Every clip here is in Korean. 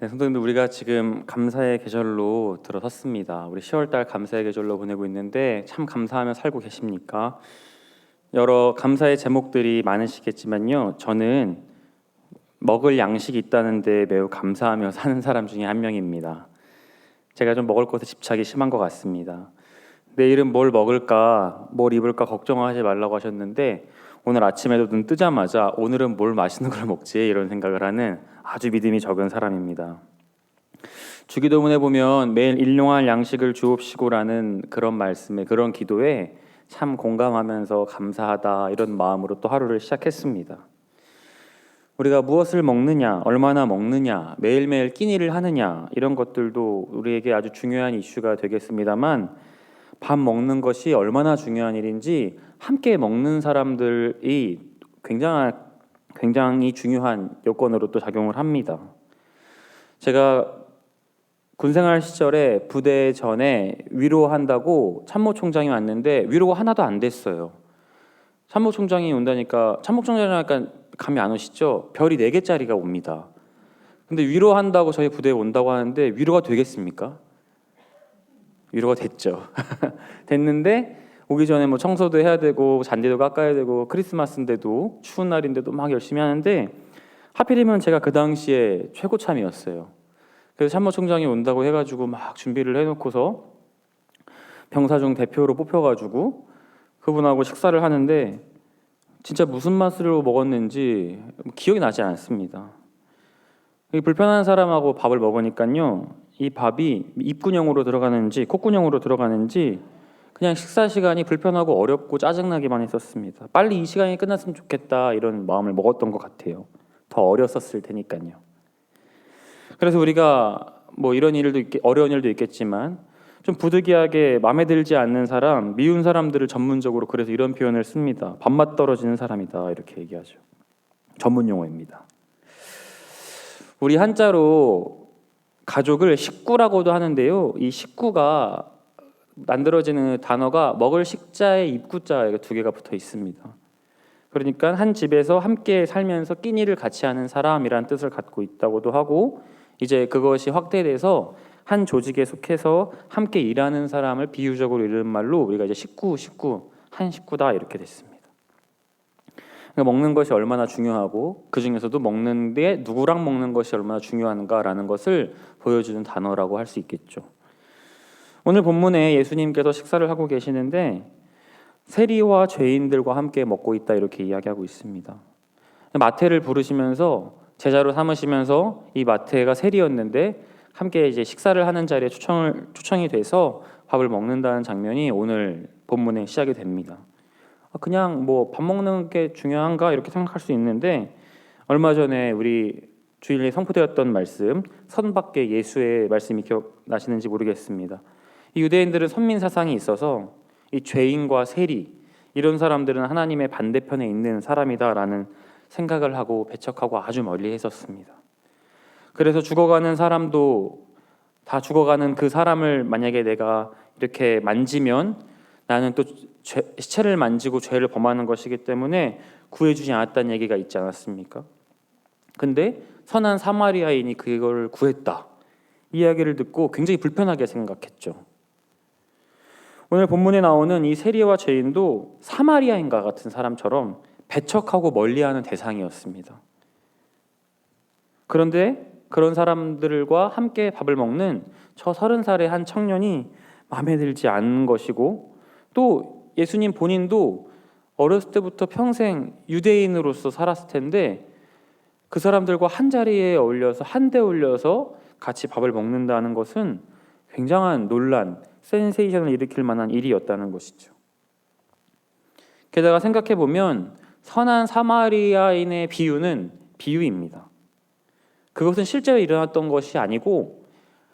네, 성도님들, 우리가 지금 감사의 계절로 들어섰습니다. 우리 10월달 감사의 계절로 보내고 있는데 참 감사하며 살고 계십니까? 여러 감사의 제목들이 많으시겠지만요, 저는 먹을 양식이 있다는데 매우 감사하며 사는 사람 중에 한 명입니다. 제가 좀 먹을 것에 집착이 심한 것 같습니다. 내일은 뭘 먹을까, 뭘 입을까 걱정하지 말라고 하셨는데, 오늘 아침에도 눈 뜨자마자 오늘은 뭘 맛있는 걸 먹지, 이런 생각을 하는 아주 믿음이 적은 사람입니다. 주기도문에 보면 매일 일용할 양식을 주옵시고라는 그런 말씀에, 그런 기도에 참 공감하면서 감사하다, 이런 마음으로 또 하루를 시작했습니다. 우리가 무엇을 먹느냐, 얼마나 먹느냐, 매일매일 끼니를 하느냐, 이런 것들도 우리에게 아주 중요한 이슈가 되겠습니다만, 밥 먹는 것이 얼마나 중요한 일인지 함께 먹는 사람들이 굉장히 중요한 요건으로 또 작용을 합니다. 제가 군생활 시절에 부대 전에 위로한다고 참모총장이 왔는데 위로가 하나도 안 됐어요. 참모총장이 온다니까, 참모총장이 약간 감이 안 오시죠? 별이 4개짜리가 옵니다. 근데 위로한다고 저희 부대에 온다고 하는데 위로가 되겠습니까? 위로가 됐죠. 됐는데 오기 전에 뭐 청소도 해야 되고 잔디도 깎아야 되고 크리스마스인데도 추운 날인데도 막 열심히 하는데, 하필이면 제가 그 당시에 최고참이었어요. 그래서 참모총장이 온다고 해가지고 막 준비를 해놓고서 병사중 대표로 뽑혀가지고 그분하고 식사를 하는데 진짜 무슨 맛으로 먹었는지 기억이 나지 않습니다. 불편한 사람하고 밥을 먹으니까요, 이 밥이 입구녕으로 들어가는지 콧구녕으로 들어가는지 그냥 식사 시간이 불편하고 어렵고 짜증나기만 했었습니다. 빨리 이 시간이 끝났으면 좋겠다, 이런 마음을 먹었던 것 같아요. 더 어렸었을 테니까요. 그래서 우리가 뭐 이런 일도 어려운 일도 있겠지만 좀 부득이하게 마음에 들지 않는 사람, 미운 사람들을 전문적으로 그래서 이런 표현을 씁니다. 밥맛 떨어지는 사람이다, 이렇게 얘기하죠. 전문 용어입니다. 우리 한자로 가족을 식구라고도 하는데요, 이 식구가 만들어지는 단어가 먹을 식자에 입구자, 이렇게 2개가 붙어 있습니다. 그러니까 한 집에서 함께 살면서 끼니를 같이 하는 사람이라는 뜻을 갖고 있다고도 하고, 이제 그것이 확대돼서 한 조직에 속해서 함께 일하는 사람을 비유적으로 이르는 말로 우리가 이제 식구, 한 식구다, 이렇게 됐습니다. 그러니까 먹는 것이 얼마나 중요하고 그 중에서도 먹는데 누구랑 먹는 것이 얼마나 중요한가라는 것을 보여주는 단어라고 할 수 있겠죠. 오늘 본문에 예수님께서 식사를 하고 계시는데 세리와 죄인들과 함께 먹고 있다, 이렇게 이야기하고 있습니다. 마태를 부르시면서 제자로 삼으시면서 이 마태가 세리였는데 함께 이제 식사를 하는 자리에 초청이 돼서 밥을 먹는다는 장면이 오늘 본문의 시작이 됩니다. 그냥 뭐 밥 먹는 게 중요한가, 이렇게 생각할 수 있는데, 얼마 전에 우리 주일에 선포되었던 말씀, 선 밖에 예수의 말씀이 기억나시는지 모르겠습니다. 이 유대인들은 선민 사상이 있어서 이 죄인과 세리, 이런 사람들은 하나님의 반대편에 있는 사람이다라는 생각을 하고 배척하고 아주 멀리 했었습니다. 그래서 죽어가는 사람도 다 죽어가는 그 사람을 만약에 내가 이렇게 만지면 나는 또 시체를 만지고 죄를 범하는 것이기 때문에 구해주지 않았다는 얘기가 있지 않았습니까? 근데 선한 사마리아인이 그걸 구했다, 이 이야기를 듣고 굉장히 불편하게 생각했죠. 오늘 본문에 나오는 이 세리와 죄인도 사마리아인과 같은 사람처럼 배척하고 멀리하는 대상이었습니다. 그런데 그런 사람들과 함께 밥을 먹는 저 30살의 한 청년이 마음에 들지 않은 것이고, 또 예수님 본인도 어렸을 때부터 평생 유대인으로서 살았을 텐데 그 사람들과 한 자리에 어울려서 한데 올려서 같이 밥을 먹는다는 것은 굉장한 논란, 센세이션을 일으킬 만한 일이었다는 것이죠. 게다가 생각해보면 선한 사마리아인의 비유는 비유입니다. 그것은 실제로 일어났던 것이 아니고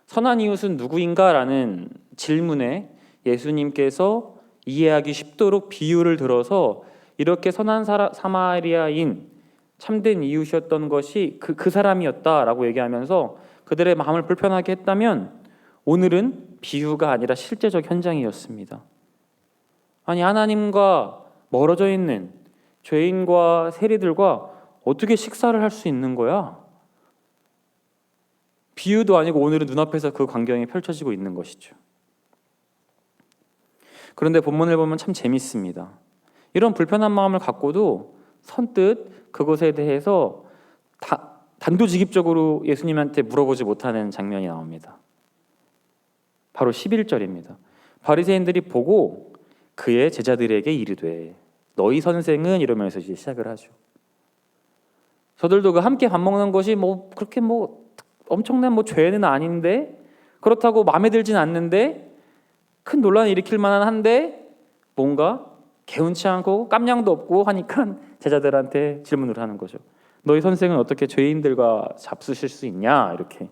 선한 이웃은 누구인가라는 질문에 예수님께서 이해하기 쉽도록 비유를 들어서 이렇게 선한 사마리아인, 참된 이웃이었던 것이 그 사람이었다라고 얘기하면서 그들의 마음을 불편하게 했다면, 오늘은 비유가 아니라 실제적 현장이었습니다. 아니, 하나님과 멀어져 있는 죄인과 세리들과 어떻게 식사를 할 수 있는 거야? 비유도 아니고 오늘은 눈앞에서 그 광경이 펼쳐지고 있는 것이죠. 그런데 본문을 보면 참 재밌습니다. 이런 불편한 마음을 갖고도 선뜻 그것에 대해서 단도직입적으로 예수님한테 물어보지 못하는 장면이 나옵니다. 바로 11절입니다. 바리새인들이 보고 그의 제자들에게 이르되 너희 선생은 이러면서 이제 시작을 하죠. 저들도 그 함께 밥 먹는 것이 그렇게 엄청난 죄는 아닌데, 그렇다고 마음에 들진 않는데, 큰 논란을 일으킬 만한 한데 뭔가 개운치 않고 깜냥도 없고 하니까 제자들한테 질문을 하는 거죠. 너희 선생은 어떻게 죄인들과 잡수실 수 있냐? 이렇게.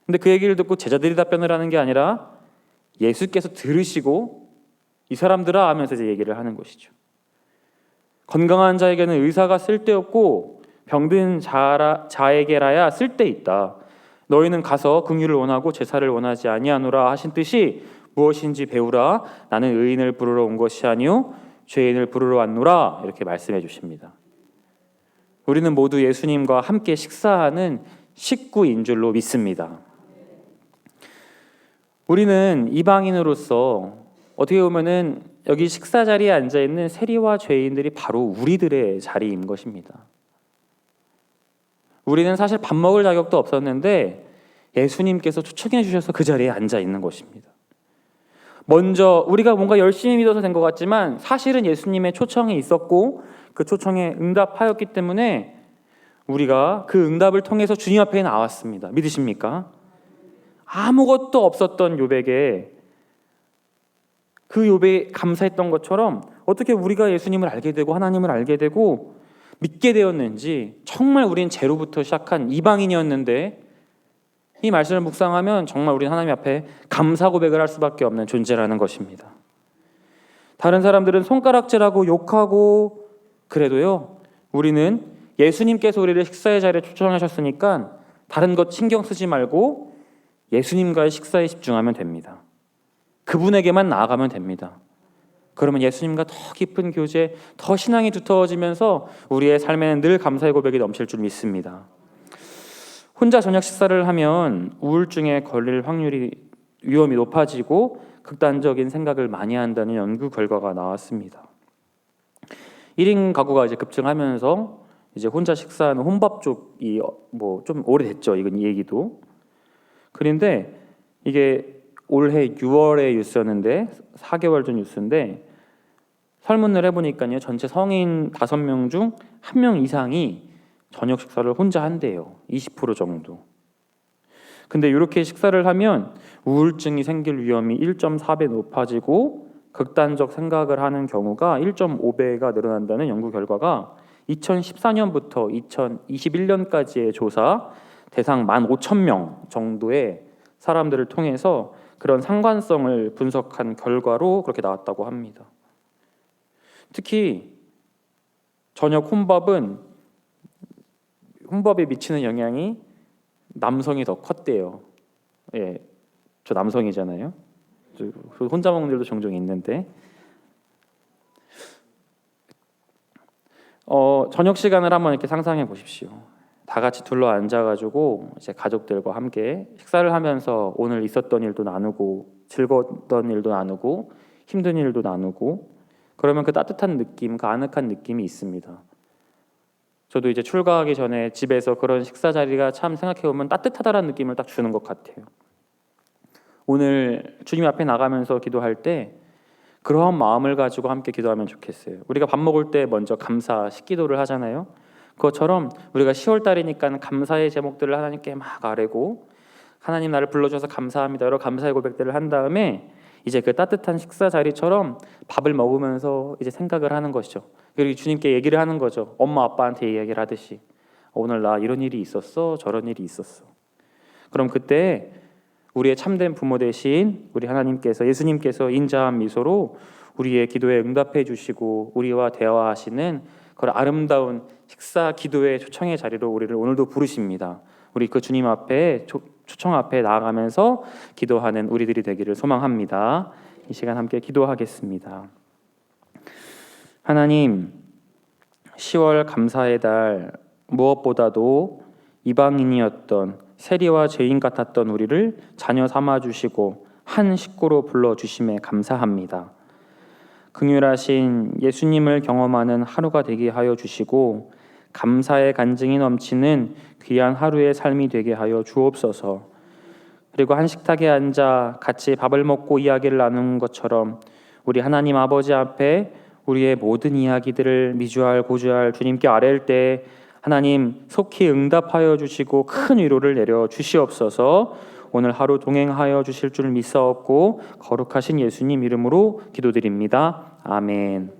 근데 그 얘기를 듣고 제자들이 답변을 하는 게 아니라 예수께서 들으시고 이 사람들아 하면서 이제 얘기를 하는 것이죠. 건강한 자에게는 의사가 쓸데없고 병든 자에게라야 쓸데있다. 너희는 가서 긍휼을 원하고 제사를 원하지 아니하노라 하신 뜻이 무엇인지 배우라. 나는 의인을 부르러 온 것이 아니요 죄인을 부르러 왔노라. 이렇게 말씀해 주십니다. 우리는 모두 예수님과 함께 식사하는 식구인 줄로 믿습니다. 우리는 이방인으로서 어떻게 보면은 여기 식사 자리에 앉아 있는 세리와 죄인들이 바로 우리들의 자리인 것입니다. 우리는 사실 밥 먹을 자격도 없었는데 예수님께서 초청해 주셔서 그 자리에 앉아 있는 것입니다. 먼저 우리가 뭔가 열심히 믿어서 된 것 같지만 사실은 예수님의 초청이 있었고 그 초청에 응답하였기 때문에 우리가 그 응답을 통해서 주님 앞에 나왔습니다. 믿으십니까? 아무것도 없었던 욥에게 그 욥이 감사했던 것처럼 어떻게 우리가 예수님을 알게 되고 하나님을 알게 되고 믿게 되었는지, 정말 우린 제로부터 시작한 이방인이었는데 이 말씀을 묵상하면 정말 우리는 하나님 앞에 감사 고백을 할 수밖에 없는 존재라는 것입니다. 다른 사람들은 손가락질하고 욕하고 그래도요, 우리는 예수님께서 우리를 식사의 자리에 초청하셨으니까 다른 것 신경 쓰지 말고 예수님과의 식사에 집중하면 됩니다. 그분에게만 나아가면 됩니다. 그러면 예수님과 더 깊은 교제, 더 신앙이 두터워지면서 우리의 삶에는 늘 감사의 고백이 넘칠 줄 믿습니다. 혼자 저녁 식사를 하면 우울증에 걸릴 위험이 높아지고 극단적인 생각을 많이 한다는 연구 결과가 나왔습니다. 1인 가구가 이제 급증하면서 이제 혼자 식사하는 혼밥 쪽이 좀 오래됐죠. 이 얘기도. 그런데 이게 올해 6월의 뉴스였는데 4개월 전 뉴스인데 설문을 해보니까요, 전체 성인 5명 중 1명 이상이 저녁 식사를 혼자 한대요. 20% 정도. 근데 이렇게 식사를 하면 우울증이 생길 위험이 1.4배 높아지고 극단적 생각을 하는 경우가 1.5배가 늘어난다는 연구 결과가 2014년부터 2021년까지의 조사 대상 15,000명 정도의 사람들을 통해서 그런 상관성을 분석한 결과로 그렇게 나왔다고 합니다. 특히 저녁 혼밥에 미치는 영향이 남성이 더 컸대요. 예, 저 남성이잖아요. 혼자 먹는 일도 종종 있는데 저녁 시간을 한번 이렇게 상상해 보십시오. 다 같이 둘러 앉아가지고 이제 가족들과 함께 식사를 하면서 오늘 있었던 일도 나누고 즐거웠던 일도 나누고 힘든 일도 나누고 그러면 그 따뜻한 느낌, 그 아늑한 느낌이 있습니다. 저도 이제 출가하기 전에 집에서 그런 식사 자리가 참 생각해보면 따뜻하다라는 느낌을 딱 주는 것 같아요. 오늘 주님 앞에 나가면서 기도할 때 그러한 마음을 가지고 함께 기도하면 좋겠어요. 우리가 밥 먹을 때 먼저 감사 식기도를 하잖아요. 그것처럼 우리가 10월 달이니까 감사의 제목들을 하나님께 막 아뢰고 하나님 나를 불러주셔서 감사합니다. 여러 감사의 고백들을 한 다음에 이제 그 따뜻한 식사 자리처럼 밥을 먹으면서 이제 생각을 하는 것이죠. 그리고 주님께 얘기를 하는 거죠. 엄마 아빠한테 얘기를 하듯이 오늘 나 이런 일이 있었어, 저런 일이 있었어. 그럼 그때 우리의 참된 부모 되신 우리 하나님께서, 예수님께서 인자한 미소로 우리의 기도에 응답해 주시고 우리와 대화하시는 그런 아름다운 식사 기도의 초청의 자리로 우리를 오늘도 부르십니다. 우리 그 주님 앞에 초청 앞에 나아가면서 기도하는 우리들이 되기를 소망합니다. 이 시간 함께 기도하겠습니다. 하나님, 10월 감사의 달 무엇보다도 이방인이었던 세리와 죄인 같았던 우리를 자녀 삼아 주시고 한 식구로 불러 주심에 감사합니다. 긍휼하신 예수님을 경험하는 하루가 되게 하여 주시고 감사의 간증이 넘치는 귀한 하루의 삶이 되게 하여 주옵소서. 그리고 한 식탁에 앉아 같이 밥을 먹고 이야기를 나누는 것처럼 우리 하나님 아버지 앞에 우리의 모든 이야기들을 미주알 고주알 주님께 아뢰일 때 하나님 속히 응답하여 주시고 큰 위로를 내려 주시옵소서. 오늘 하루 동행하여 주실 줄 믿사옵고 거룩하신 예수님 이름으로 기도드립니다. 아멘.